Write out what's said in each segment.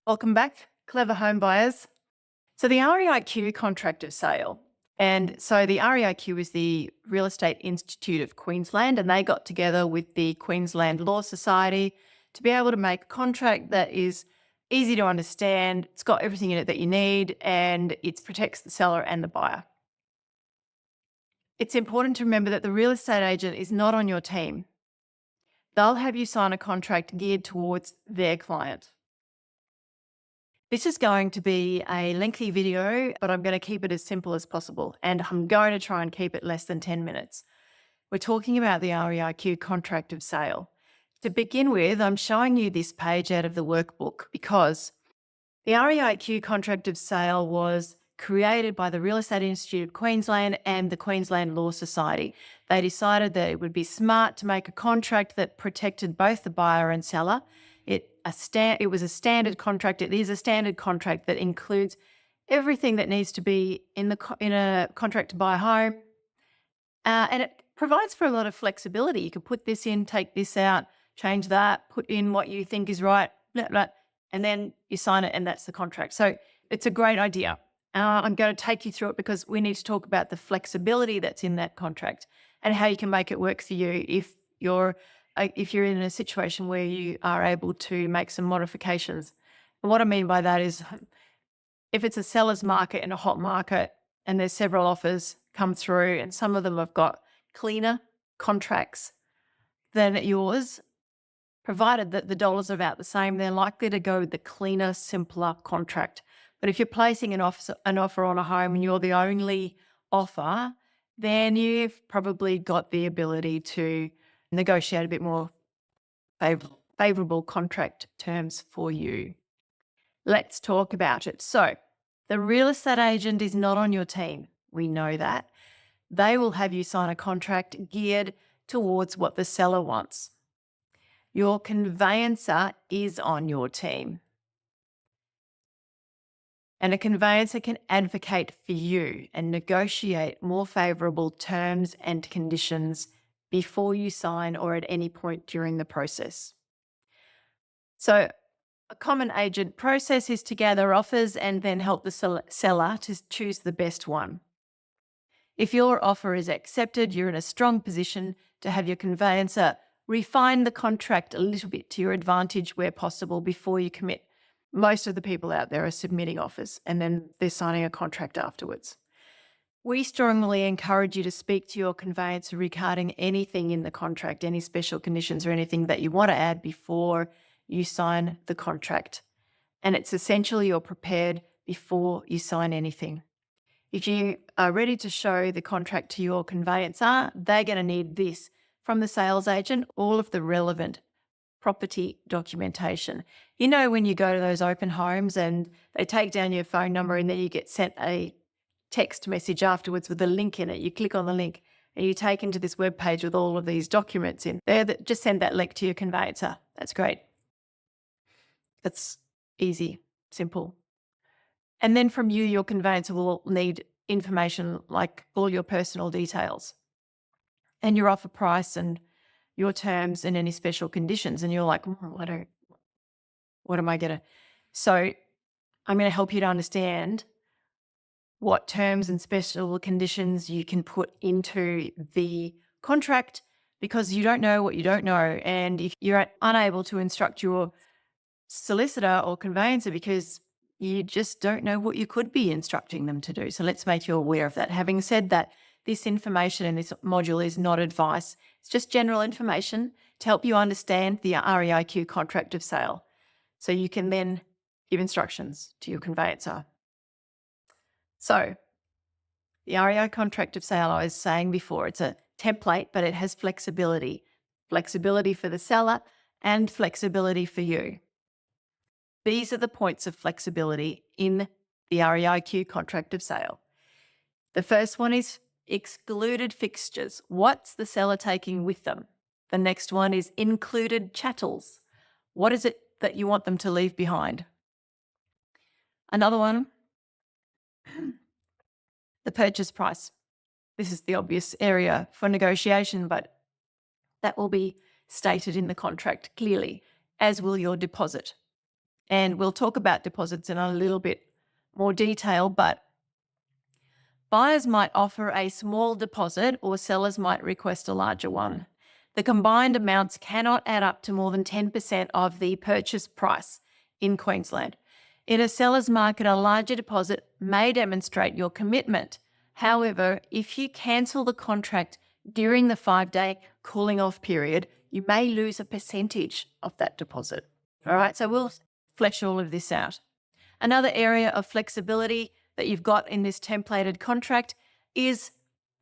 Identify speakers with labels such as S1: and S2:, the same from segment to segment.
S1: Welcome back, clever home buyers. So the REIQ contract of sale. And so the REIQ is the Real Estate Institute of Queensland, and they got together with the Queensland Law Society to be able to make a contract that is easy to understand. It's got everything in it that you need, and it protects the seller and the buyer. It's important to remember that the real estate agent is not on your team. They'll have you sign a contract geared towards their client. This is going to be a lengthy video, but I'm going to keep it as simple as possible, and I'm going to try and keep it less than 10 minutes. We're talking about the REIQ contract of sale. To begin with, I'm showing you this page out of the workbook because the REIQ contract of sale was created by the Real Estate Institute of Queensland and the Queensland Law Society. They decided that it would be smart to make a contract that protected both the buyer and seller. It was a standard contract. It is a standard contract that includes everything that needs to be in a contract to buy a home, and it provides for a lot of flexibility. You could put this in, take this out, change that, put in what you think is right, blah, blah, and then you sign it, and that's the contract. So it's a great idea. I'm going to take you through it because we need to talk about the flexibility that's in that contract and how you can make it work for you if you're in a situation where you are able to make some modifications. And what I mean by that is if it's a seller's market and a hot market and there's several offers come through and some of them have got cleaner contracts than yours, provided that the dollars are about the same, they're likely to go with the cleaner, simpler contract. But if you're placing an offer on a home and you're the only offer, then you've probably got the ability to negotiate a bit more favorable contract terms for you. Let's talk about it. So the real estate agent is not on your team. We know that. They will have you sign a contract geared towards what the seller wants. Your conveyancer is on your team. And a conveyancer can advocate for you and negotiate more favorable terms and conditions before you sign or at any point during the process. So a common agent process is to gather offers and then help the seller to choose the best one. If your offer is accepted, you're in a strong position to have your conveyancer refine the contract a little bit to your advantage where possible before you commit. Most of the people out there are submitting offers and then they're signing a contract afterwards. We strongly encourage you to speak to your conveyancer regarding anything in the contract, any special conditions or anything that you want to add before you sign the contract. And it's essential you're prepared before you sign anything. If you are ready to show the contract to your conveyancer, they're going to need this from the sales agent, all of the relevant property documentation. You know, when you go to those open homes and they take down your phone number and then you get sent a text message afterwards with a link in it. You click on the link and you're taken to this web page with all of these documents in there. Just send that link to your conveyancer. That's great. That's easy, simple. And then from you, your conveyancer will need information like all your personal details and your offer price and your terms and any special conditions. And you're like, what am I going to? So I'm going to help you to understand what terms and special conditions you can put into the contract because you don't know what you don't know. And if you're unable to instruct your solicitor or conveyancer because you just don't know what you could be instructing them to do. So let's make you aware of that. Having said that, this information in this module is not advice. It's just general information to help you understand the REIQ contract of sale. So you can then give instructions to your conveyancer. So the REI contract of sale, I was saying before, it's a template, but it has flexibility. Flexibility for the seller and flexibility for you. These are the points of flexibility in the REIQ contract of sale. The first one is excluded fixtures. What's the seller taking with them? The next one is included chattels. What is it that you want them to leave behind? Another one, the purchase price. This is the obvious area for negotiation, but that will be stated in the contract clearly, as will your deposit. And we'll talk about deposits in a little bit more detail, but buyers might offer a small deposit or sellers might request a larger one. The combined amounts cannot add up to more than 10% of the purchase price in Queensland. In a seller's market, a larger deposit may demonstrate your commitment. However, if you cancel the contract during the 5-day cooling off period, you may lose a percentage of that deposit. All right, so we'll flesh all of this out. Another area of flexibility that you've got in this templated contract is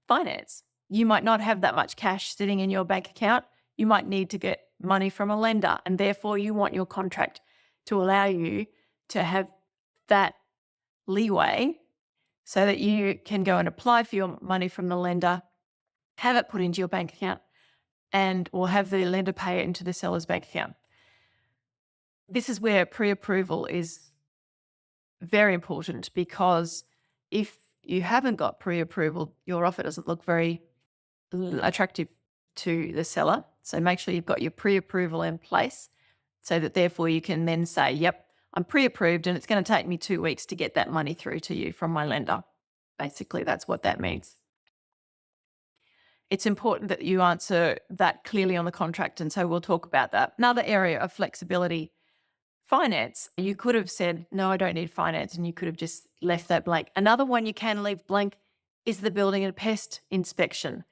S1: finance. You might not have that much cash sitting in your bank account. You might need to get money from a lender, and therefore you want your contract to allow you to have that leeway so that you can go and apply for your money from the lender, have it put into your bank account, or have the lender pay it into the seller's bank account. This is where pre-approval is very important, because if you haven't got pre-approval, your offer doesn't look very attractive to the seller. So make sure you've got your pre-approval in place so that therefore you can then say, yep, I'm pre-approved and it's going to take me 2 weeks to get that money through to you from my lender. Basically, that's what that means. It's important that you answer that clearly on the contract, and so we'll talk about that. Another area of flexibility, finance. You could have said, no, I don't need finance, and you could have just left that blank. Another one you can leave blank is the building and pest inspection.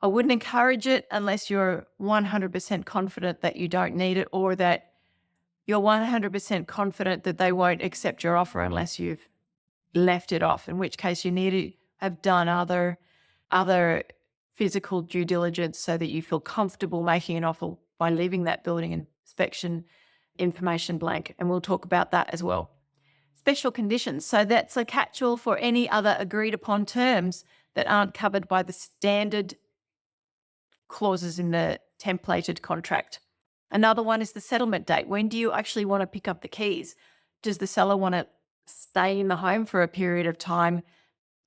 S1: I wouldn't encourage it unless you're 100% confident that you don't need it, or that you're 100% confident that they won't accept your offer unless you've left it off, in which case you need to have done other physical due diligence so that you feel comfortable making an offer by leaving that building inspection information blank. And we'll talk about that as well. Special conditions. So that's a catch-all for any other agreed upon terms that aren't covered by the standard clauses in the templated contract. Another one is the settlement date. When do you actually want to pick up the keys? Does the seller want to stay in the home for a period of time,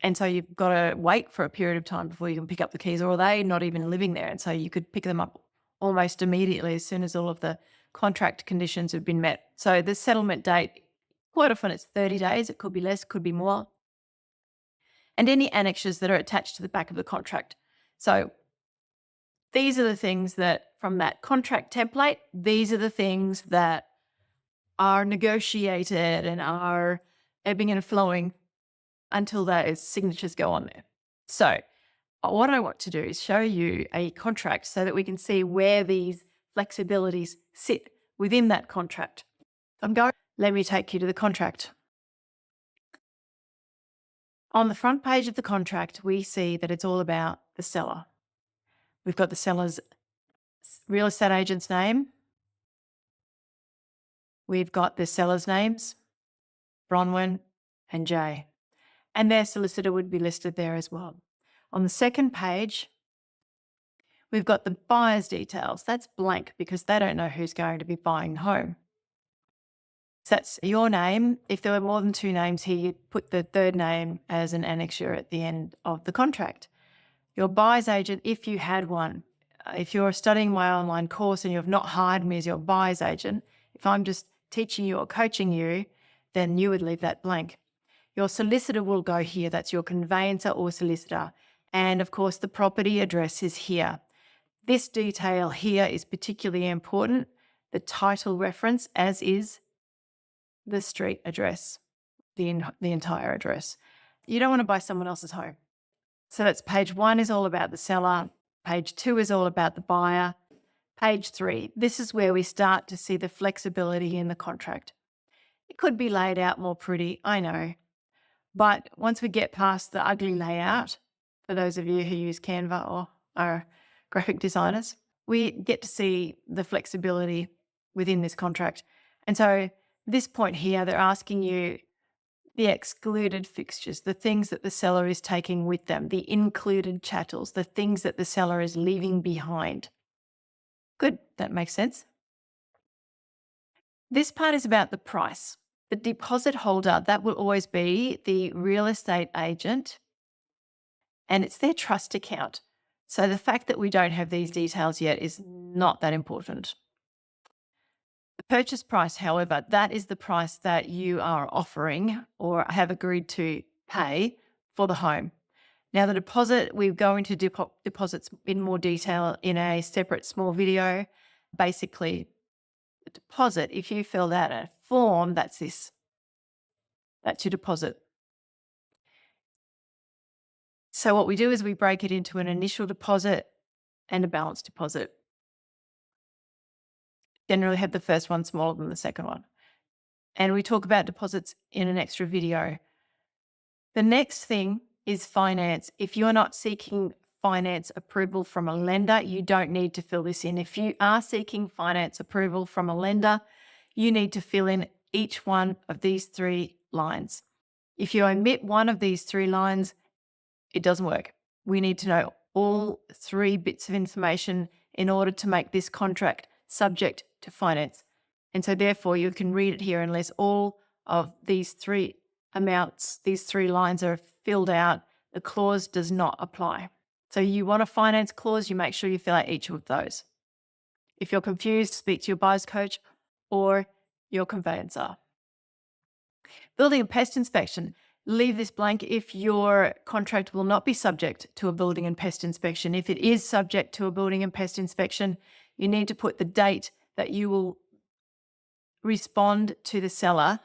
S1: and so you've got to wait for a period of time before you can pick up the keys, or are they not even living there, and so you could pick them up almost immediately as soon as all of the contract conditions have been met? So the settlement date, quite often it's 30 days. It could be less, could be more. And any annexes that are attached to the back of the contract. So these are the things that, from that contract template, these are the things that are negotiated and are ebbing and flowing until those signatures go on there. So what I want to do is show you a contract so that we can see where these flexibilities sit within that contract. Let me take you to the contract. On the front page of the contract, we see that it's all about the seller. We've got the seller's real estate agent's name. We've got the seller's names, Bronwyn and Jay, and their solicitor would be listed there as well. On the second page, we've got the buyer's details. That's blank because they don't know who's going to be buying the home. So that's your name. If there were more than 2 names here, you'd put the third name as an annexure at the end of the contract. Your buyer's agent, if you had one. If you're studying my online course and you've not hired me as your buyer's agent, if I'm just teaching you or coaching you, then you would leave that blank. Your solicitor will go here. That's your conveyancer or solicitor. And of course, the property address is here. This detail here is particularly important, the title reference, as is the street address, the entire address. You don't want to buy someone else's home. So that's page 1 is all about the seller. Page 2 is all about the buyer. Page 3, this is where we start to see the flexibility in the contract. It could be laid out more pretty, I know. But once we get past the ugly layout, for those of you who use Canva or are graphic designers, we get to see the flexibility within this contract. And so this point here, they're asking you the excluded fixtures, the things that the seller is taking with them, the included chattels, the things that the seller is leaving behind. Good, that makes sense. This part is about the price. The deposit holder, that will always be the real estate agent, and it's their trust account. So the fact that we don't have these details yet is not that important. The purchase price, however, that is the price that you are offering or have agreed to pay for the home. Now, the deposit, we go into deposits in more detail in a separate small video. Basically, the deposit, if you fill out a form, that's this. That's your deposit. So what we do is we break it into an initial deposit and a balance deposit. Generally have the first one smaller than the second one. And we talk about deposits in an extra video. The next thing is finance. If you're not seeking finance approval from a lender, you don't need to fill this in. If you are seeking finance approval from a lender, you need to fill in each one of these 3 lines. If you omit one of these 3 lines, it doesn't work. We need to know all 3 bits of information in order to make this contract subject to finance. And so therefore you can read it here unless all of these 3 amounts, these 3 lines are filled out, the clause does not apply. So you want a finance clause, you make sure you fill out each of those. If you're confused, speak to your buyer's coach or your conveyancer. Building and pest inspection. Leave this blank if your contract will not be subject to a building and pest inspection. If it is subject to a building and pest inspection, you need to put the date that you will respond to the seller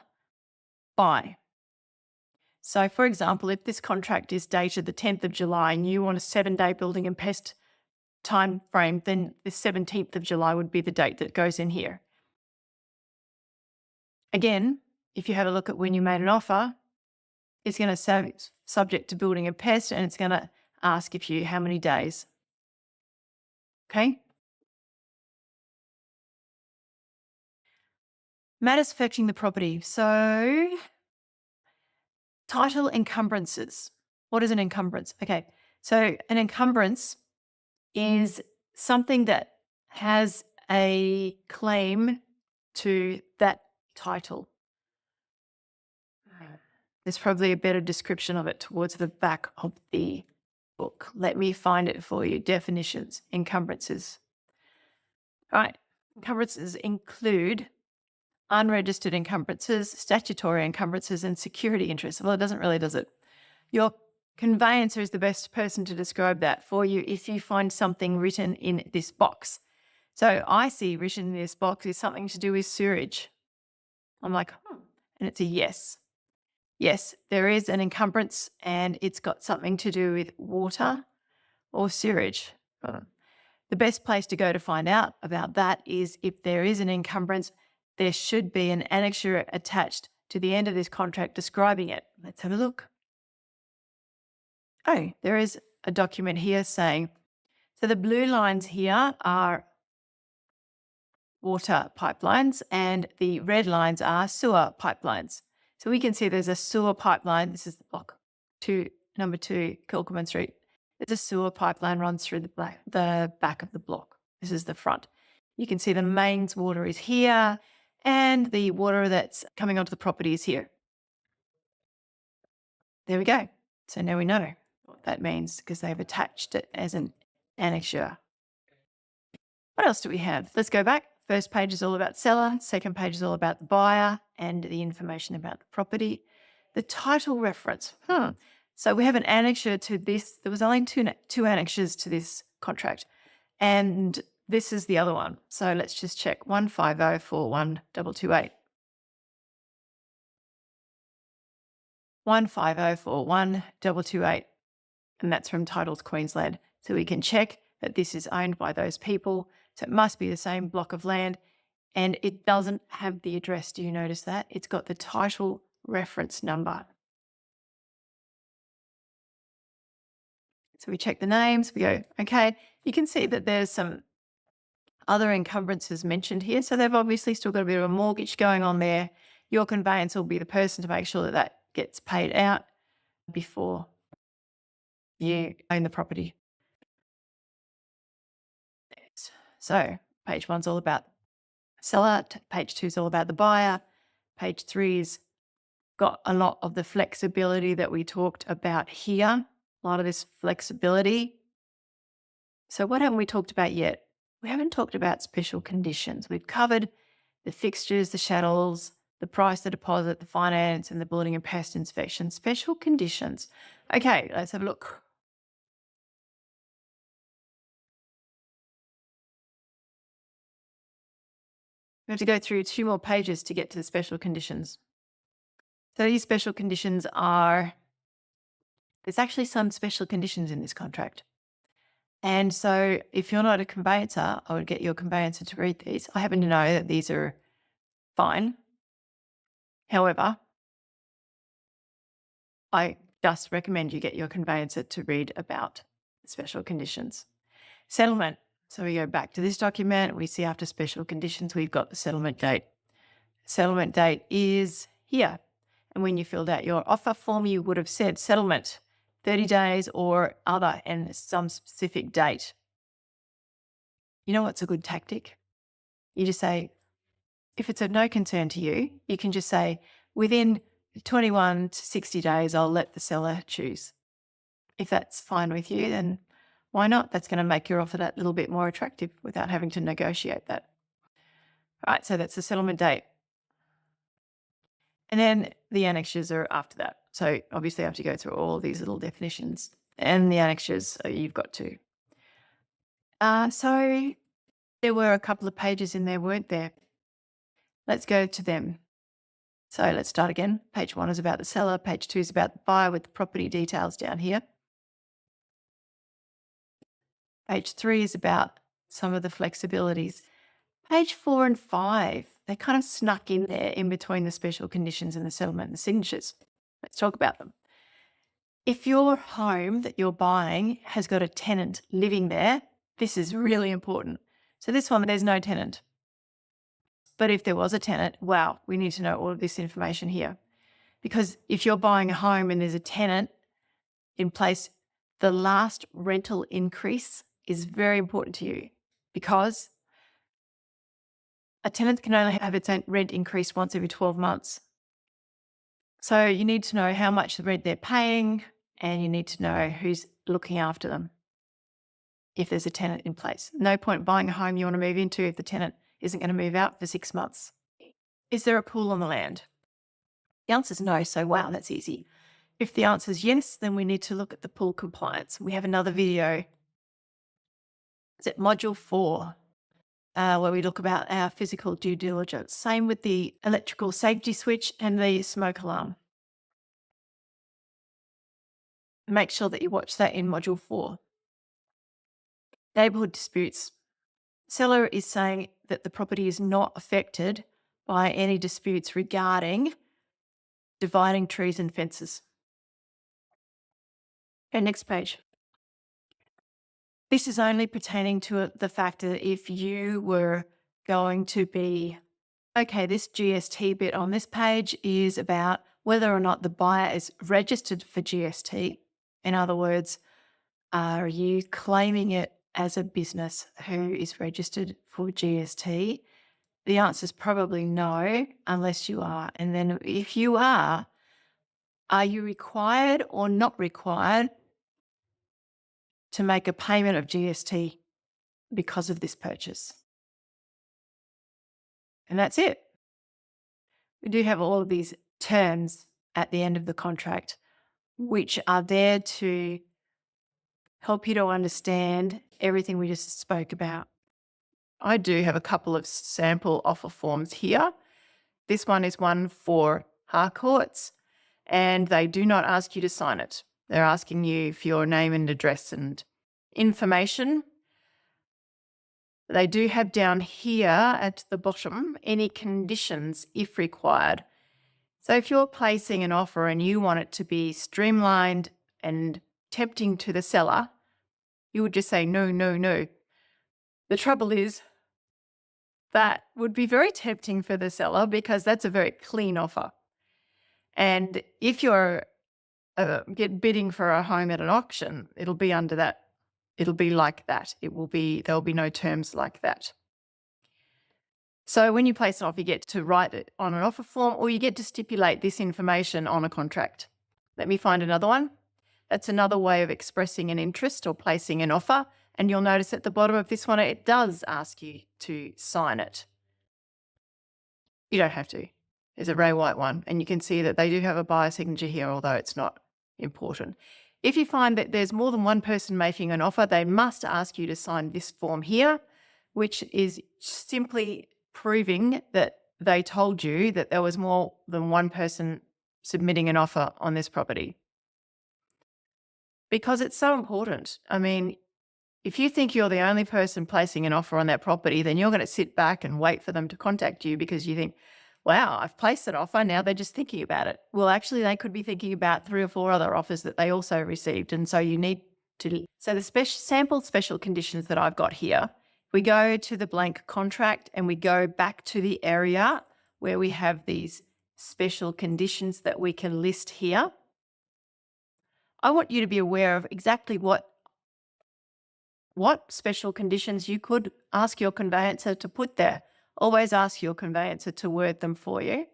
S1: by. So, for example, if this contract is dated the 10th of July and you want a 7-day building and pest time frame, then the 17th of July would be the date that goes in here. Again, if you have a look at when you made an offer, it's going to say subject to building and pest, and it's going to ask if you how many days. Okay? Matters affecting the property. So, title encumbrances. What is an encumbrance? Okay, so an encumbrance is something that has a claim to that title. There's probably a better description of it towards the back of the book. Let me find it for you. Definitions, encumbrances. All right, encumbrances include unregistered encumbrances, statutory encumbrances, and security interests. Well, it doesn't really, does it? Your conveyancer is the best person to describe that for you if you find something written in this box. So I see written in this box is something to do with sewerage. I'm like, and it's a yes. Yes, there is an encumbrance and it's got something to do with water or sewerage. The best place to go to find out about that is if there is an encumbrance, there should be an annexure attached to the end of this contract describing it. Let's have a look. Oh, there is a document here saying, so the blue lines here are water pipelines and the red lines are sewer pipelines. So we can see there's a sewer pipeline. This is the block number 2, Kilcoman Street. There's a sewer pipeline runs through the back of the block. This is the front. You can see the mains water is here and the water that's coming onto the property is here. There we go. So now we know what that means because they've attached it as an annexure. What else do we have? Let's go back. First page is all about seller. Second page is all about the buyer and the information about the property. The title reference. So we have an annexure to this. There was only two annexures to this contract. And this is the other one. So let's just check 150412228. 150412228. And that's from Titles Queensland. So we can check that this is owned by those people. So it must be the same block of land. And it doesn't have the address. Do you notice that? It's got the title reference number. So we check the names. We go, okay. You can see that there's some other encumbrances mentioned here. So they've obviously still got a bit of a mortgage going on there. Your conveyancer will be the person to make sure that that gets paid out before you own the property. So page 1's all about seller, page 2's all about the buyer, page 3's got a lot of the flexibility that we talked about here, a lot of this flexibility. So what haven't we talked about yet? We haven't talked about special conditions. We've covered the fixtures, the chattels, the price, the deposit, the finance, and the building and pest inspection. Special conditions. Okay, let's have a look. We have to go through 2 more pages to get to the special conditions. So these special conditions are, there's actually some special conditions in this contract. And so if you're not a conveyancer, I would get your conveyancer to read these. I happen to know that these are fine. However, I just recommend you get your conveyancer to read about the special conditions. Settlement. So we go back to this document. We see after special conditions, we've got the settlement date. Settlement date is here. And when you filled out your offer form, you would have said settlement 30 days or other and some specific date. You know what's a good tactic? You just say, if it's of no concern to you, you can just say, within 21 to 60 days, I'll let the seller choose. If that's fine with you, then why not? That's going to make your offer that little bit more attractive without having to negotiate that. All right, so that's the settlement date. And then the annexures are after that. So obviously I have to go through all these little definitions and the annexures you've got to. So there were a couple of pages in there, weren't there? Let's go to them. So let's start again. Page 1 is about the seller. Page 2 is about the buyer with the property details down here. Page 3 is about some of the flexibilities. Page 4 and 5, they kind of snuck in there in between the special conditions and the settlement and the signatures. Let's talk about them. If your home that you're buying has got a tenant living there, this is really important. So this one, there's no tenant. But if there was a tenant, wow, we need to know all of this information here. Because if you're buying a home and there's a tenant in place, the last rental increase is very important to you because a tenant can only have its rent increase once every 12 months. So you need to know how much rent they're paying and you need to know who's looking after them if there's a tenant in place. No point buying a home you want to move into if the tenant isn't going to move out for 6 months. Is there a pool on the land? The answer is no, so wow, that's easy. If the answer is yes, then we need to look at the pool compliance. We have another video. Is it module 4? Where we look about our physical due diligence. Same with the electrical safety switch and the smoke alarm. Make sure that you watch that in module 4. Neighbourhood disputes. Seller is saying that the property is not affected by any disputes regarding dividing trees and fences. Okay, next page. This is only pertaining to the fact that if you were going to be, okay, this GST bit on this page is about whether or not the buyer is registered for GST. In other words, are you claiming it as a business who is registered for GST? The answer is probably no, unless you are. And then if you are you required or not required to make a payment of GST because of this purchase? And that's it. We do have all of these terms at the end of the contract, which are there to help you to understand everything we just spoke about. I do have a couple of sample offer forms here. This one is one for Harcourts, and they do not ask you to sign it. They're asking you for your name and address and information. They do have down here at the bottom any conditions if required. So if you're placing an offer and you want it to be streamlined and tempting to the seller, you would just say no, no, no. The trouble is that would be very tempting for the seller because that's a very clean offer. And if you're bidding for a home at an auction, it'll be under that. It'll be like that. There'll be no terms like that. So when you place an offer, you get to write it on an offer form or you get to stipulate this information on a contract. Let me find another one. That's another way of expressing an interest or placing an offer. And you'll notice at the bottom of this one, it does ask you to sign it. You don't have to. There's a Ray White one, and you can see that they do have a buyer signature here, although it's not important. If you find that there's more than one person making an offer, they must ask you to sign this form here, which is simply proving that they told you that there was more than one person submitting an offer on this property. Because it's so important. I mean, if you think you're the only person placing an offer on that property, then you're going to sit back and wait for them to contact you because you think, wow, I've placed an offer. Now they're just thinking about it. Well, actually, they could be thinking about 3 or 4 other offers that they also received. And so you need to. So the sample special conditions that I've got here, we go to the blank contract and we go back to the area where we have these special conditions that we can list here. I want you to be aware of exactly what special conditions you could ask your conveyancer to put there. Always ask your conveyancer to word them for you.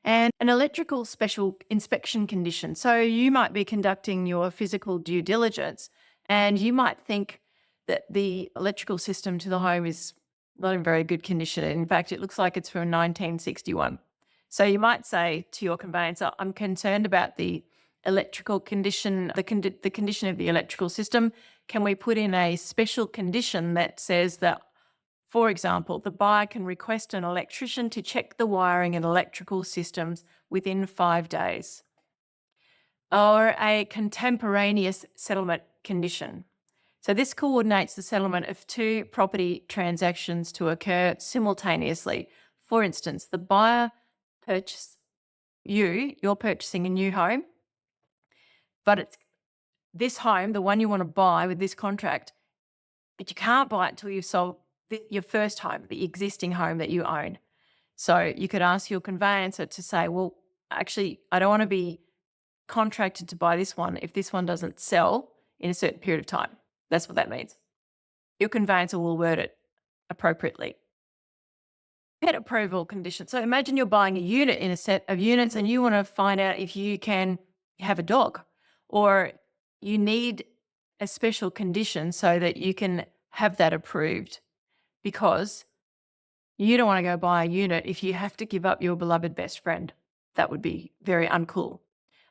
S1: And an electrical special inspection condition. So you might be conducting your physical due diligence and you might think that the electrical system to the home is not in very good condition. In fact, it looks like it's from 1961. So you might say to your conveyancer, I'm concerned about the electrical condition, the condition of the electrical system. Can we put in a special condition that says that, for example, the buyer can request an electrician to check the wiring and electrical systems within 5 days? Or a contemporaneous settlement condition. So this coordinates the settlement of 2 property transactions to occur simultaneously. For instance, the buyer you're purchasing a new home, but it's this home, the one you want to buy with this contract, but you can't buy it until you've sold your first home, the existing home that you own. So you could ask your conveyancer to say, well, actually, I don't want to be contracted to buy this one if this one doesn't sell in a certain period of time. That's what that means. Your conveyancer will word it appropriately. Pet approval condition. So imagine you're buying a unit in a set of units and you want to find out if you can have a dog, or you need a special condition so that you can have that approved, because you don't want to go buy a unit if you have to give up your beloved best friend. That would be very uncool.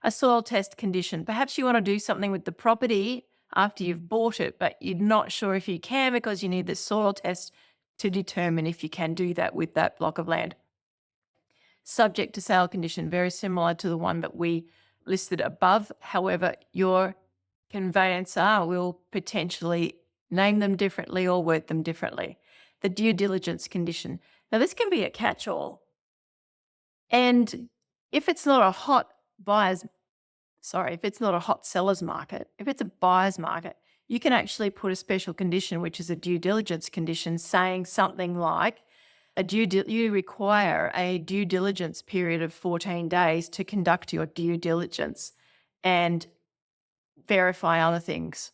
S1: A soil test condition. Perhaps you want to do something with the property after you've bought it, but you're not sure if you can because you need the soil test to determine if you can do that with that block of land. Subject to sale condition, very similar to the one that we listed above. However, your conveyancer will potentially name them differently or word them differently. The due diligence condition. Now, this can be a catch-all. And if it's not a hot seller's market, if it's a buyer's market, you can actually put a special condition, which is a due diligence condition, saying something like you require a due diligence period of 14 days to conduct your due diligence and verify other things.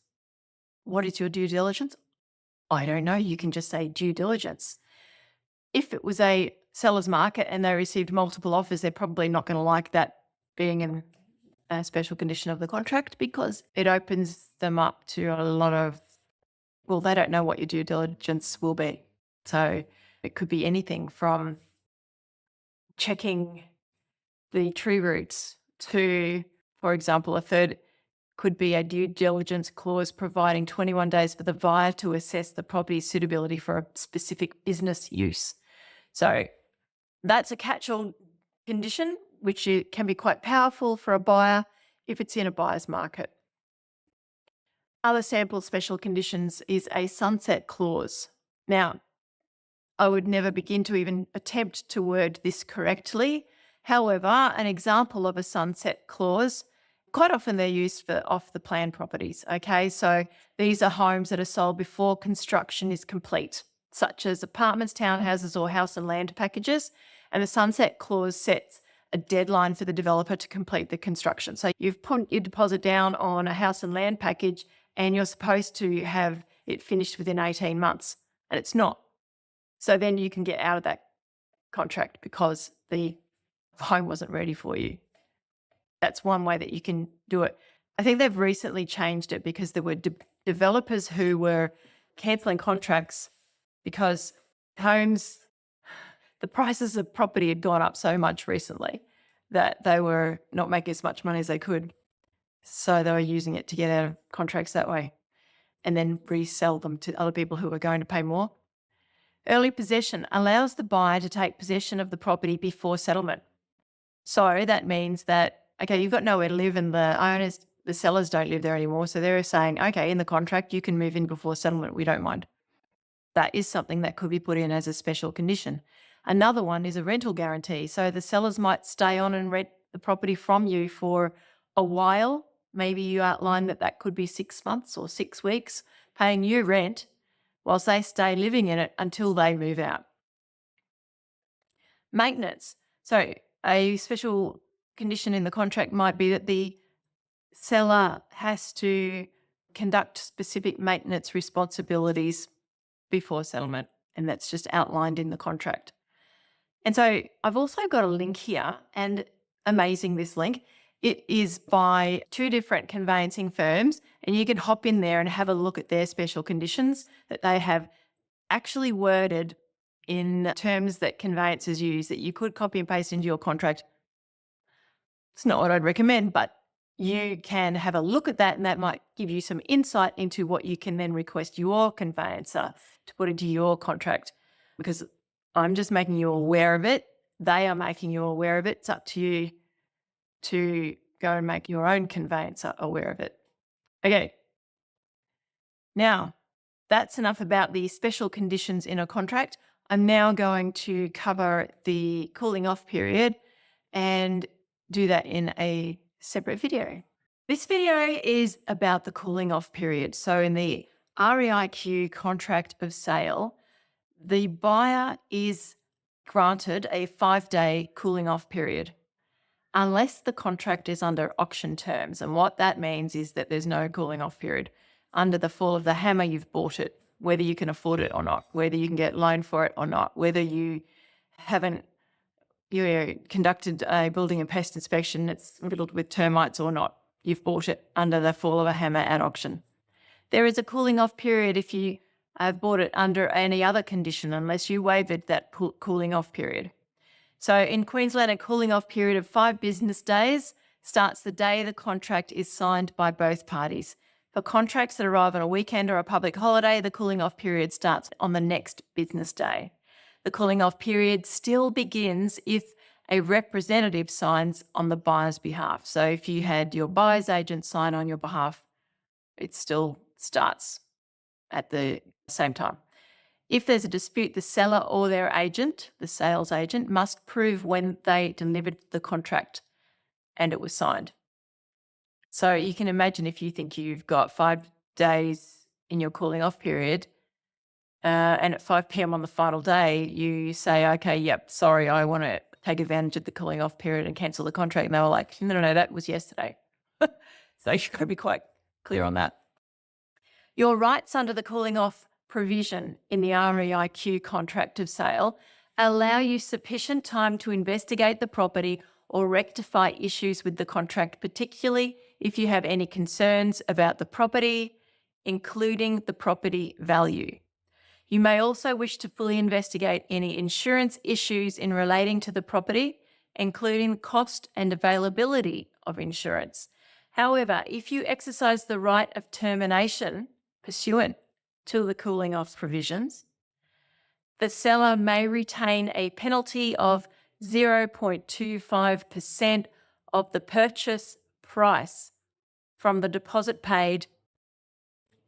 S1: What is your due diligence? I don't know. You can just say due diligence. If it was a seller's market and they received multiple offers, they're probably not going to like that being a special condition of the contract, because it opens them up to a lot of, well, they don't know what your due diligence will be. So it could be anything from checking the tree roots to, for example, a third could be a due diligence clause providing 21 days for the buyer to assess the property's suitability for a specific business use. So that's a catch-all condition, which can be quite powerful for a buyer if it's in a buyer's market. Other sample special conditions is a sunset clause. Now, I would never begin to even attempt to word this correctly. However, an example of a sunset clause, quite often they're used for off-the-plan properties, okay? So these are homes that are sold before construction is complete, such as apartments, townhouses, or house and land packages. And the sunset clause sets a deadline for the developer to complete the construction. So you've put your deposit down on a house and land package and you're supposed to have it finished within 18 months, and it's not. So then you can get out of that contract because the home wasn't ready for you. That's one way that you can do it. I think they've recently changed it because there were developers who were cancelling contracts because homes the prices of property had gone up so much recently that they were not making as much money as they could. So they were using it to get out of contracts that way and then resell them to other people who were going to pay more. Early possession allows the buyer to take possession of the property before settlement. So that means that, okay, you've got nowhere to live and the sellers don't live there anymore. So they're saying, okay, in the contract, you can move in before settlement. We don't mind. That is something that could be put in as a special condition. Another one is a rental guarantee. So the sellers might stay on and rent the property from you for a while. Maybe you outline that could be 6 months or 6 weeks, paying you rent whilst they stay living in it until they move out. Maintenance. So a special condition in the contract might be that the seller has to conduct specific maintenance responsibilities before settlement, and that's just outlined in the contract. And so I've also got a link here, and amazing, this link. It is by 2 different conveyancing firms, and you can hop in there and have a look at their special conditions that they have actually worded in terms that conveyancers use that you could copy and paste into your contract. It's not what I'd recommend, but you can have a look at that, and that might give you some insight into what you can then request your conveyancer to put into your contract, because I'm just making you aware of it. They are making you aware of it. It's up to you to go and make your own conveyancer aware of it. Okay. Now, that's enough about the special conditions in a contract. I'm now going to cover the cooling off period and do that in a separate video. This video is about the cooling off period. So in the REIQ contract of sale, the buyer is granted a 5-day cooling off period unless the contract is under auction terms. And what that means is that there's no cooling off period. Under the fall of the hammer, you've bought it, whether you can afford it or not, whether you can get loan for it or not, whether you haven't conducted a building and pest inspection, it's riddled with termites or not. You've bought it under the fall of a hammer at auction. There is a cooling off period if you have bought it under any other condition, unless you waived that cooling off period. So in Queensland, a cooling off period of 5 business days starts the day the contract is signed by both parties. For contracts that arrive on a weekend or a public holiday, the cooling off period starts on the next business day. The cooling off period still begins if a representative signs on the buyer's behalf. So if you had your buyer's agent sign on your behalf, it still starts at the same time. If there's a dispute, the seller or their agent, the sales agent, must prove when they delivered the contract and it was signed. So you can imagine if you think you've got 5 days in your cooling off period, and at 5 p.m. on the final day, you say, okay, yep, sorry, I want to take advantage of the cooling off period and cancel the contract. And they were like, no, that was yesterday. So you've got to be quite clear on that. Your rights under the cooling off provision in the REIQ contract of sale allow you sufficient time to investigate the property or rectify issues with the contract, particularly if you have any concerns about the property, including the property value. You may also wish to fully investigate any insurance issues in relating to the property, including cost and availability of insurance. However, if you exercise the right of termination pursuant to the cooling off provisions, the seller may retain a penalty of 0.25% of the purchase price from the deposit paid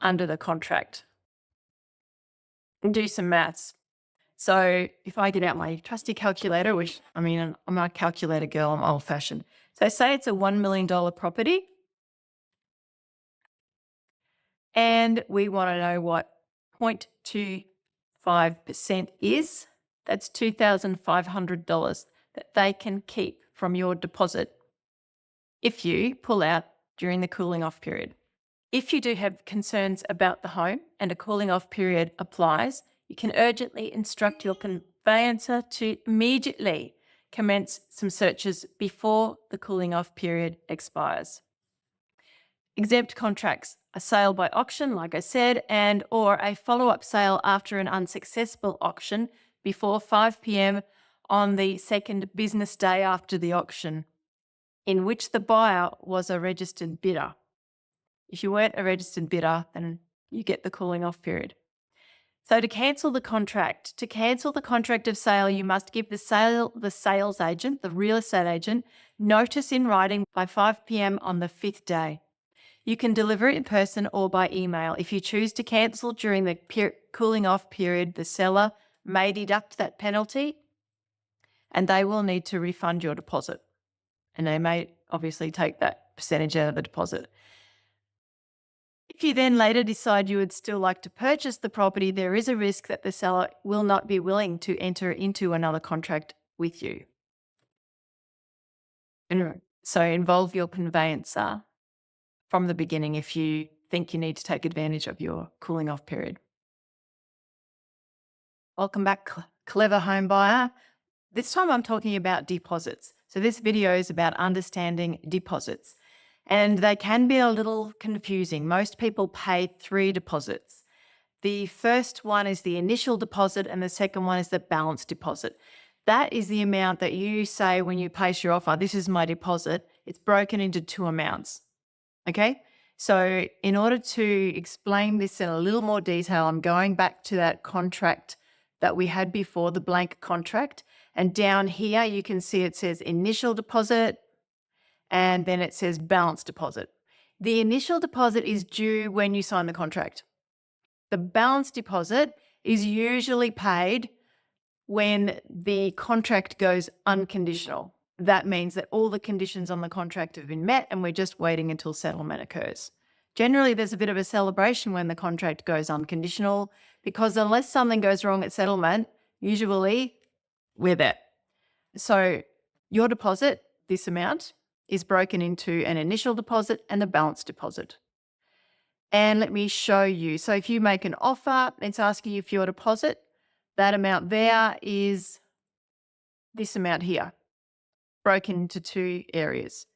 S1: under the contract. And do some maths. So if I get out my trusty calculator, which, I'm a calculator girl, I'm old-fashioned. So say it's a $1 million property, and we want to know what 0.25% is. That's $2,500 that they can keep from your deposit if you pull out during the cooling off period. If you do have concerns about the home and a cooling off period applies, you can urgently instruct your conveyancer to immediately commence some searches before the cooling off period expires. Exempt contracts, a sale by auction, like I said, or a follow-up sale after an unsuccessful auction before 5 p.m. on the second business day after the auction, in which the buyer was a registered bidder. If you weren't a registered bidder, then you get the cooling off period. So to cancel the contract of sale, you must give the sales agent, the real estate agent, notice in writing by 5 p.m. on the 5th day. You can deliver it in person or by email. If you choose to cancel during the cooling off period, the seller may deduct that penalty and they will need to refund your deposit. And they may obviously take that percentage out of the deposit. If you then later decide you would still like to purchase the property, there is a risk that the seller will not be willing to enter into another contract with you. And so involve your conveyancer from the beginning if you think you need to take advantage of your cooling off period. Welcome back, clever home buyer. This time I'm talking about deposits. So this video is about understanding deposits. And they can be a little confusing. Most people pay 3 deposits. The first one is the initial deposit and the second one is the balance deposit. That is the amount that you say when you place your offer, this is my deposit. It's broken into 2 amounts. Okay? So in order to explain this in a little more detail, I'm going back to that contract that we had before, the blank contract. And down here, you can see it says initial deposit, and then it says balance deposit. The initial deposit is due when you sign the contract. The balance deposit is usually paid when the contract goes unconditional. That means that all the conditions on the contract have been met and we're just waiting until settlement occurs. Generally, there's a bit of a celebration when the contract goes unconditional because unless something goes wrong at settlement, usually we're there. So your deposit, this amount, is broken into an initial deposit and a balance deposit. And let me show you. So if you make an offer, it's asking you for your deposit. That amount there is this amount here, broken into 2 areas.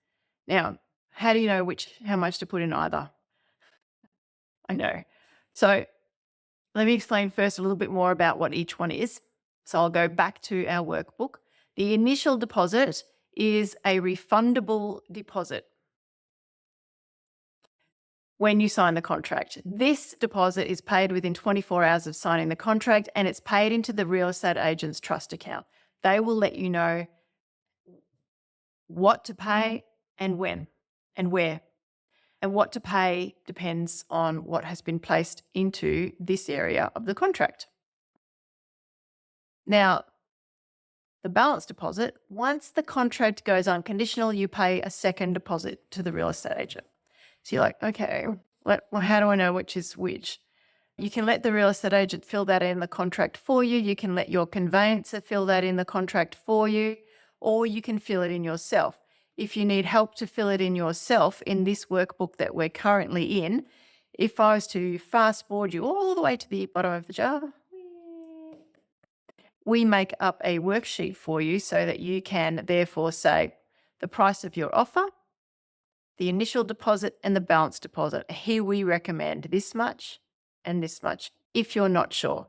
S1: Now, how do you know how much to put in either? I know. So let me explain first a little bit more about what each one is. So I'll go back to our workbook. The initial deposit is a refundable deposit when you sign the contract. This deposit is paid within 24 hours of signing the contract and it's paid into the real estate agent's trust account. They will let you know what to pay and when and where. And what to pay depends on what has been placed into this area of the contract. Now, the balance deposit, once the contract goes unconditional, you pay a second deposit to the real estate agent. So you're like, okay, how do I know which is which? You can let the real estate agent fill that in the contract for you. You can let your conveyancer fill that in the contract for you, or you can fill it in yourself. If you need help to fill it in yourself in this workbook that we're currently in, if I was to fast forward you all the way to the bottom of the jar, we make up a worksheet for you so that you can therefore say the price of your offer, the initial deposit and the balance deposit. Here we recommend this much and this much if you're not sure.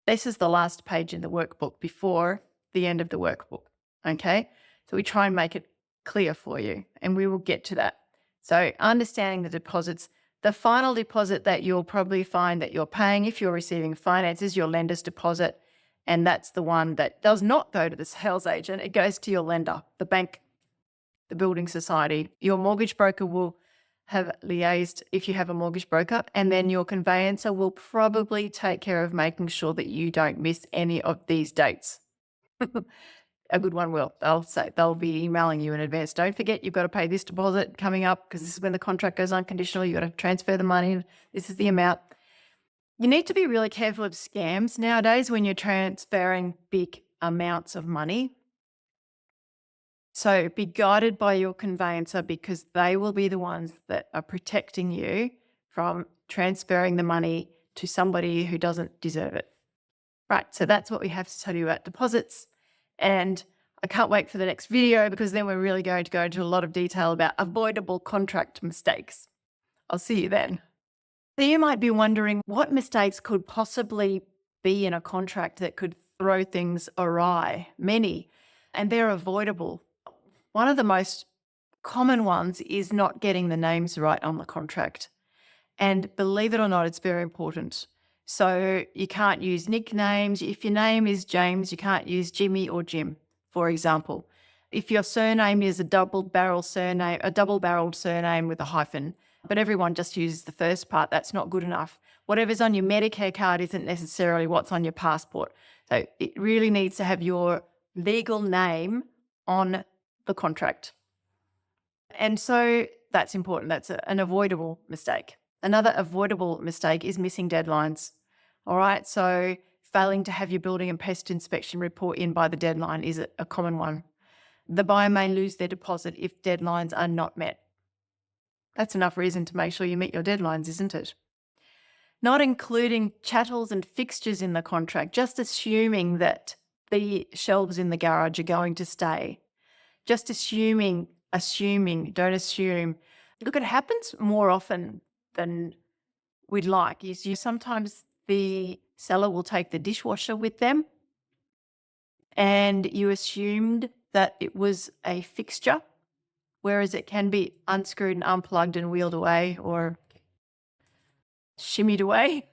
S1: This is the last page in the workbook before the end of the workbook, okay? So we try and make it clear for you and we will get to that. So understanding the deposits, the final deposit that you'll probably find that you're paying if you're receiving finance is your lender's deposit, and that's the one that does not go to the sales agent. It goes to your lender, the bank, the building society. Your mortgage broker will have liaised if you have a mortgage broker, and then your conveyancer will probably take care of making sure that you don't miss any of these dates. A good one will. They'll be emailing you in advance. Don't forget, you've got to pay this deposit coming up because this is when the contract goes unconditional. You've got to transfer the money. This is the amount. You need to be really careful of scams nowadays when you're transferring big amounts of money. So be guided by your conveyancer because they will be the ones that are protecting you from transferring the money to somebody who doesn't deserve it. Right, so that's what we have to tell you about deposits. And I can't wait for the next video because then we're really going to go into a lot of detail about avoidable contract mistakes. I'll see you then. So you might be wondering what mistakes could possibly be in a contract that could throw things awry, many, and they're avoidable. One of the most common ones is not getting the names right on the contract. And believe it or not, it's very important. So you can't use nicknames. If your name is James, you can't use Jimmy or Jim, for example. If your surname is a double-barreled surname with a hyphen, but everyone just uses the first part, that's not good enough. Whatever's on your Medicare card isn't necessarily what's on your passport. So it really needs to have your legal name on the contract. And so that's important. That's an avoidable mistake. Another avoidable mistake is missing deadlines. All right. So failing to have your building and pest inspection report in by the deadline is a common one. The buyer may lose their deposit if deadlines are not met. That's enough reason to make sure you meet your deadlines, isn't it? Not including chattels and fixtures in the contract, just assuming that the shelves in the garage are going to stay. Just assuming, don't assume. Look, it happens more often than we'd like. Sometimes the seller will take the dishwasher with them and you assumed that it was a fixture, whereas it can be unscrewed and unplugged and wheeled away or shimmied away.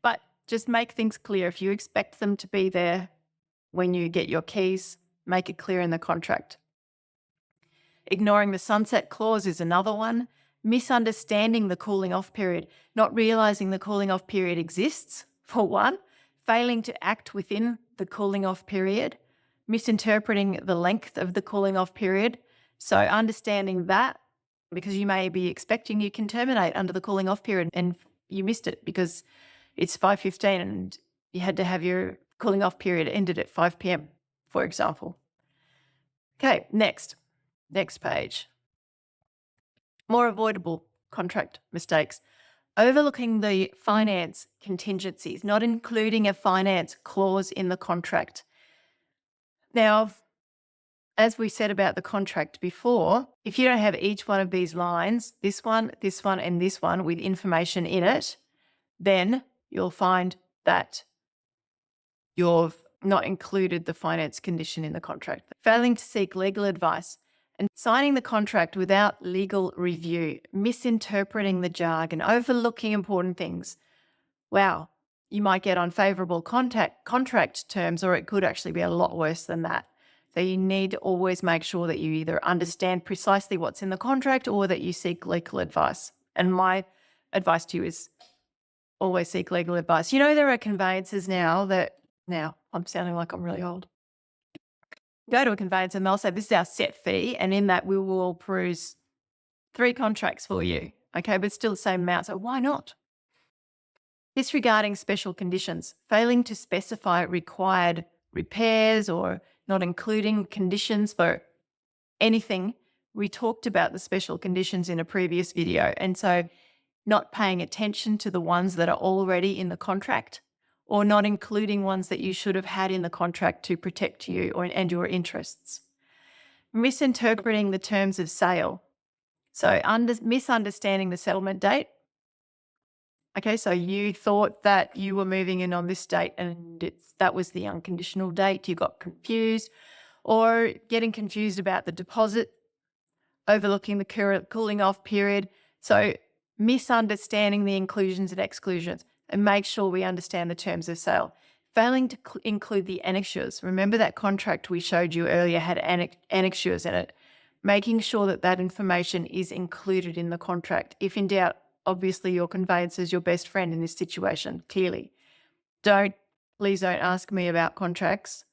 S1: But just make things clear. If you expect them to be there when you get your keys, make it clear in the contract. Ignoring the sunset clause is another one. Misunderstanding the cooling off period, not realizing the cooling off period exists, for one. Failing to act within the cooling off period. Misinterpreting the length of the cooling off period. So understanding that, because you may be expecting you can terminate under the cooling off period and you missed it because it's 5:15 and you had to have your cooling off period ended at 5 p.m, for example. Okay, next page. More avoidable contract mistakes. Overlooking the finance contingencies, not including a finance clause in the contract. Now, as we said about the contract before, if you don't have each one of these lines, this one, and this one with information in it, then you'll find that you've not included the finance condition in the contract. Failing to seek legal advice and signing the contract without legal review, misinterpreting the jargon, overlooking important things. Wow, you might get unfavorable contract terms, or it could actually be a lot worse than that. So you need to always make sure that you either understand precisely what's in the contract or that you seek legal advice. And my advice to you is always seek legal advice. You know, there are conveyancers now I'm sounding like I'm really old. Go to a conveyancer and they'll say, this is our set fee. And in that we will peruse 3 contracts for you. Okay, but still the same amount. So why not? Disregarding special conditions, failing to specify required repairs or not including conditions for anything. We talked about the special conditions in a previous video. And so not paying attention to the ones that are already in the contract or not including ones that you should have had in the contract to protect you and your interests. Misinterpreting the terms of sale. So misunderstanding the settlement date. Okay, so you thought that you were moving in on this date and that was the unconditional date. You got confused, or getting confused about the deposit, overlooking the current cooling off period. So misunderstanding the inclusions and exclusions, and make sure we understand the terms of sale. Failing to include the annexures. Remember that contract we showed you earlier had annexures in it. Making sure that that information is included in the contract. If in doubt, obviously your conveyancer is your best friend in this situation, clearly. Please don't ask me about contracts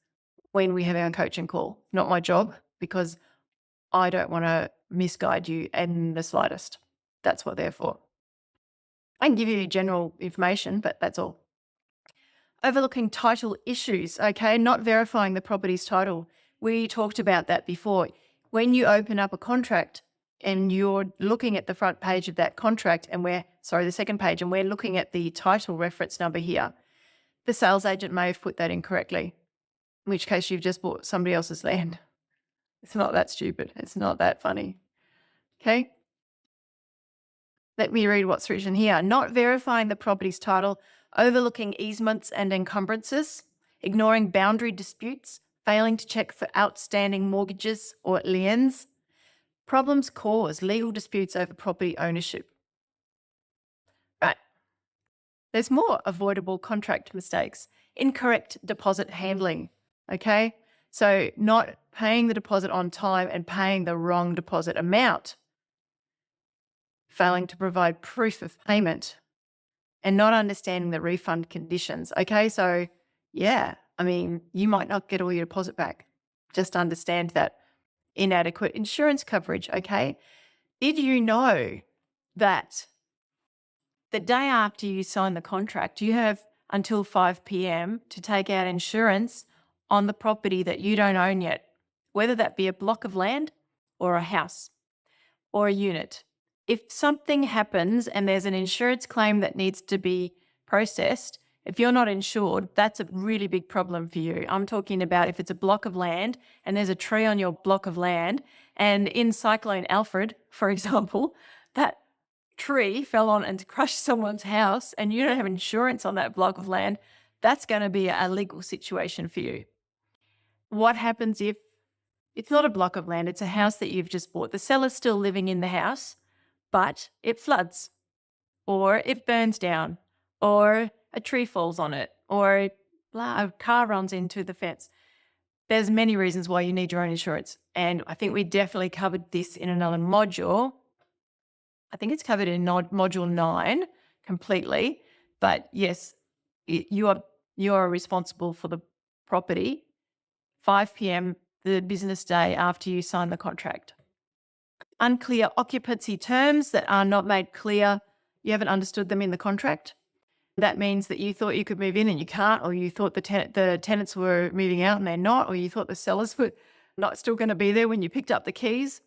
S1: when we have our coaching call. Not my job, because I don't want to misguide you in the slightest. That's what they're for. I can give you general information, but that's all. Overlooking title issues, okay? Not verifying the property's title. We talked about that before. When you open up a contract and you're looking at the front page of that contract and the second page, and we're looking at the title reference number here, the sales agent may have put that incorrectly, in which case you've just bought somebody else's land. It's not that stupid. It's not that funny. Okay? Let me read what's written here. Not verifying the property's title, overlooking easements and encumbrances. ignoring boundary disputes, failing to check for outstanding mortgages or liens. Problems cause legal disputes over property ownership. Right. There's more avoidable contract mistakes. Incorrect deposit handling. Okay. So not paying the deposit on time and paying the wrong deposit amount. Failing to provide proof of payment and not understanding the refund conditions. Okay. So yeah, I mean, you might not get all your deposit back. Just understand that. Inadequate insurance coverage. Okay. Did you know that the day after you sign the contract, you have until 5 p.m. to take out insurance on the property that you don't own yet, whether that be a block of land or a house or a unit. If something happens and there's an insurance claim that needs to be processed, if you're not insured, that's a really big problem for you. I'm talking about if it's a block of land and there's a tree on your block of land, and in Cyclone Alfred, for example, that tree fell on and crushed someone's house and you don't have insurance on that block of land, that's going to be a legal situation for you. What happens if it's not a block of land, it's a house that you've just bought? The seller's still living in the house, but it floods or it burns down or a tree falls on it or a car runs into the fence. There's many reasons why you need your own insurance. And I think we definitely covered this in another module. I think it's covered in module 9 completely. But yes, you are responsible for the property 5 p.m. the business day after you sign the contract. Unclear occupancy terms that are not made clear, you haven't understood them in the contract. That means that you thought you could move in and you can't, or you thought the tenants were moving out and they're not, or you thought the sellers were not still going to be there when you picked up the keys.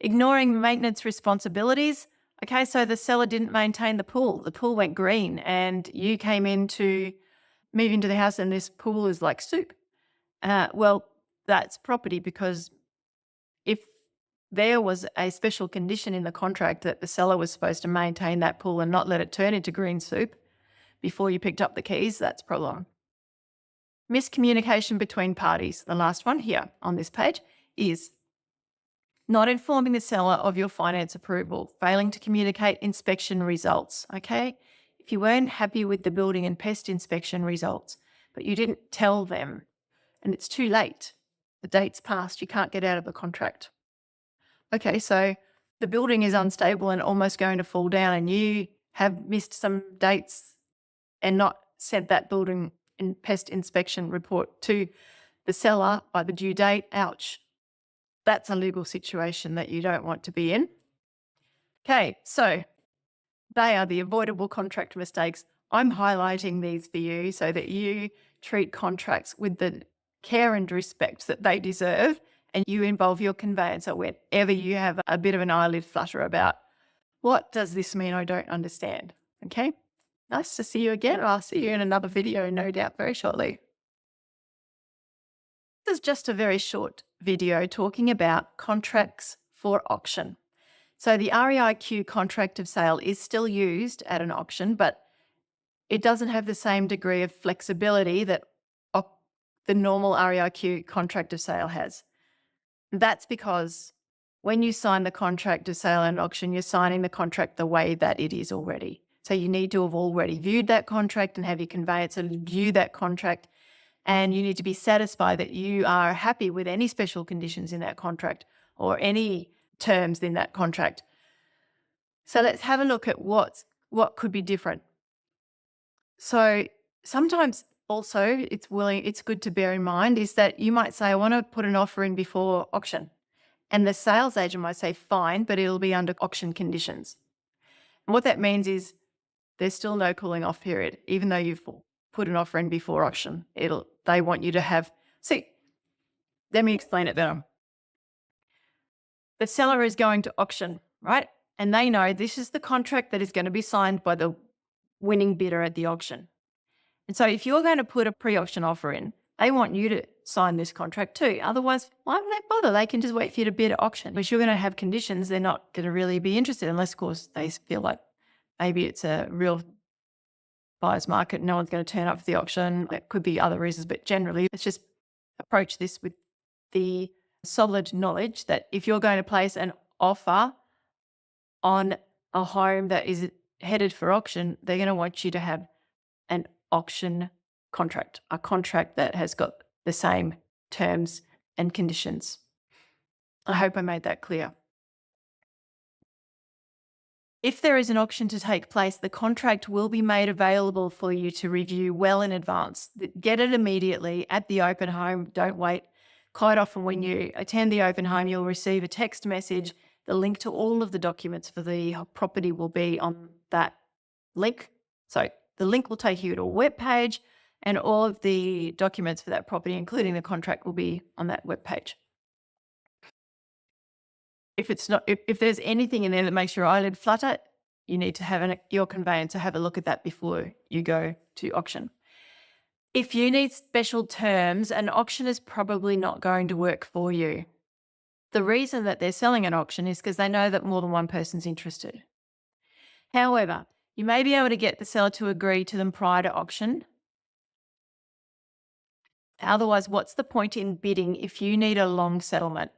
S1: Ignoring maintenance responsibilities. Okay, so the seller didn't maintain the pool. The pool went green and you came in to move into the house and this pool is like soup. Well, that's property, because if there was a special condition in the contract that the seller was supposed to maintain that pool and not let it turn into green soup before you picked up the keys, that's a problem. Miscommunication between parties. The last one here on this page is not informing the seller of your finance approval, failing to communicate inspection results. Okay. If you weren't happy with the building and pest inspection results, but you didn't tell them and it's too late, the date's passed, you can't get out of the contract. Okay, so the building is unstable and almost going to fall down and you have missed some dates and not sent that building and pest inspection report to the seller by the due date. Ouch. That's a legal situation that you don't want to be in. Okay, so they are the avoidable contract mistakes. I'm highlighting these for you so that you treat contracts with the care and respect that they deserve, and you involve your conveyancer whenever you have a bit of an eyelid flutter about, what does this mean? I don't understand. Okay, nice to see you again. I'll see you in another video, no doubt, very shortly. This is just a very short video talking about contracts for auction. So the REIQ contract of sale is still used at an auction, but it doesn't have the same degree of flexibility that the normal REIQ contract of sale has. That's because when you sign the contract of sale and auction, you're signing the contract the way that it is already. So you need to have already viewed that contract and have your conveyancer view that contract. And you need to be satisfied that you are happy with any special conditions in that contract or any terms in that contract. So let's have a look at what could be different. So sometimes also it's good to bear in mind is that you might say, I want to put an offer in before auction. And the sales agent might say, fine, but it'll be under auction conditions. And what that means is there's still no cooling off period, even though you've put an offer in before auction. They want you to have, see, let me explain it better. The seller is going to auction, right? And they know this is the contract that is going to be signed by the winning bidder at the auction. And so if you're going to put a pre-auction offer in, they want you to sign this contract too. Otherwise, why would they bother? They can just wait for you to bid at auction. But you're going to have conditions, they're not going to really be interested unless, of course, they feel like maybe it's a real buyer's market. No one's going to turn up for the auction. It could be other reasons, but generally let's just approach this with the solid knowledge that if you're going to place an offer on a home that is headed for auction, they're going to want you to have an auction contract, a contract that has got the same terms and conditions. I hope I made that clear. If there is an auction to take place, the contract will be made available for you to review well in advance. Get it immediately at the open home. Don't wait. Quite often when you attend the open home, you'll receive a text message. The link to all of the documents for the property will be on that link. So the link will take you to a web page and all of the documents for that property, including the contract, will be on that web page. If there's anything in there that makes your eyelid flutter, you need to have your conveyancer have a look at that before you go to auction. If you need special terms, an auction is probably not going to work for you. The reason that they're selling an auction is because they know that more than one person's interested. However, you may be able to get the seller to agree to them prior to auction. Otherwise, what's the point in bidding if you need a long settlement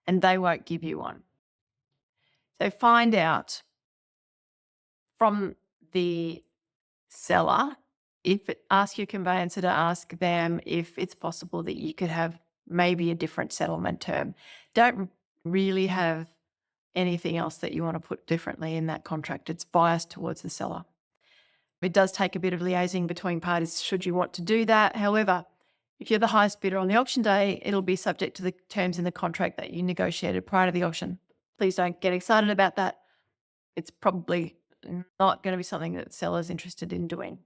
S1: and they won't give you one? So find out from the seller, ask your conveyancer to ask them if it's possible that you could have maybe a different settlement term. Don't really have anything else that you want to put differently in that contract. It's biased towards the seller. It does take a bit of liaising between parties should you want to do that. However, if you're the highest bidder on the auction day, it'll be subject to the terms in the contract that you negotiated prior to the auction. Please don't get excited about that. It's probably not going to be something that the seller's interested in doing.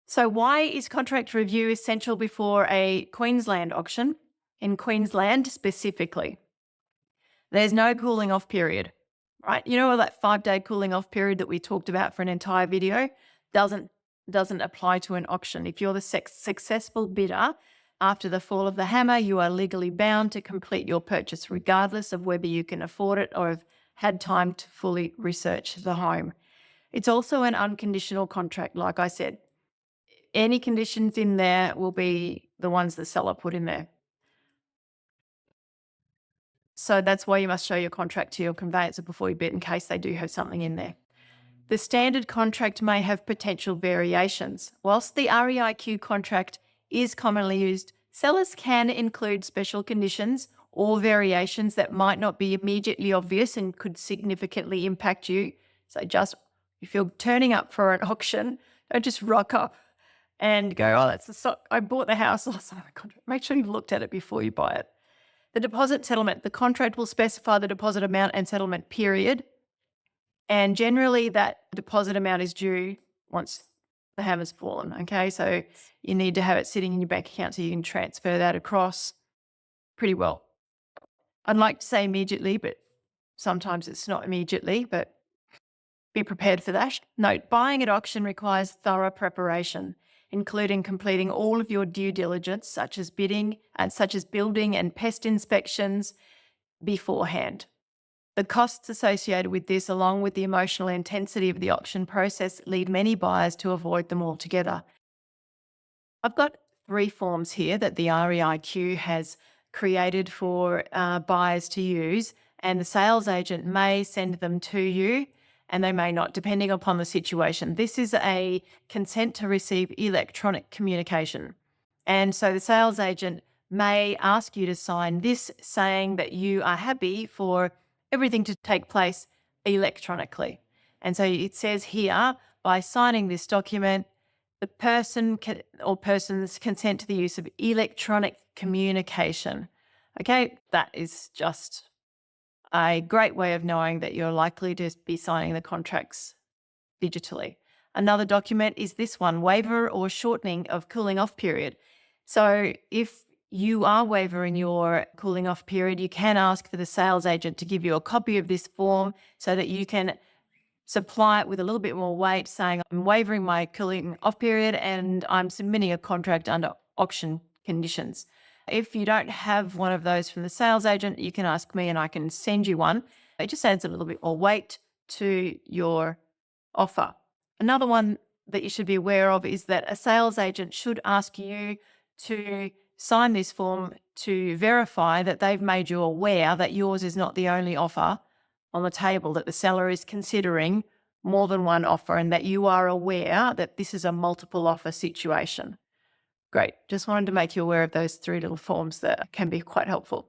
S1: So why is contract review essential before a Queensland auction? In Queensland specifically, there's no cooling off period, right? You know that 5-day cooling off period that we talked about for an entire video doesn't apply to an auction. If you're the successful bidder after the fall of the hammer, you are legally bound to complete your purchase regardless of whether you can afford it or have had time to fully research the home. It's also an unconditional contract, like I said. Any conditions in there will be the ones the seller put in there. So that's why you must show your contract to your conveyancer before you bid in case they do have something in there. The standard contract may have potential variations. Whilst the REIQ contract is commonly used, sellers can include special conditions or variations that might not be immediately obvious and could significantly impact you. So just if you're turning up for an auction, don't just rock up and go, oh, that's the stock. I bought the house. Oh, sorry, the contract. Make sure you've looked at it before you buy it. The deposit settlement. The contract will specify the deposit amount and settlement period. And generally that deposit amount is due once the hammer's fallen, okay? So you need to have it sitting in your bank account so you can transfer that across pretty well. I'd like to say immediately, but sometimes it's not immediately, but be prepared for that. Note, buying at auction requires thorough preparation, including completing all of your due diligence, such as building and pest inspections beforehand. The costs associated with this, along with the emotional intensity of the auction process, lead many buyers to avoid them altogether. I've got 3 forms here that the REIQ has created for buyers to use, and the sales agent may send them to you and they may not, depending upon the situation. This is a consent to receive electronic communication. And so the sales agent may ask you to sign this saying that you are happy for everything to take place electronically. And so it says here, by signing this document, the person or persons consent to the use of electronic communication. Okay, that is just a great way of knowing that you're likely to be signing the contracts digitally. Another document is this one, waiver or shortening of cooling off period. So if you are waivering your cooling off period, you can ask for the sales agent to give you a copy of this form so that you can supply it with a little bit more weight, saying I'm waivering my cooling off period and I'm submitting a contract under auction conditions. If you don't have one of those from the sales agent, you can ask me and I can send you one. It just adds a little bit more weight to your offer. Another one that you should be aware of is that a sales agent should ask you to sign this form to verify that they've made you aware that yours is not the only offer on the table, that the seller is considering more than one offer, and that you are aware that this is a multiple offer situation. Great. Just wanted to make you aware of those 3 little forms that can be quite helpful.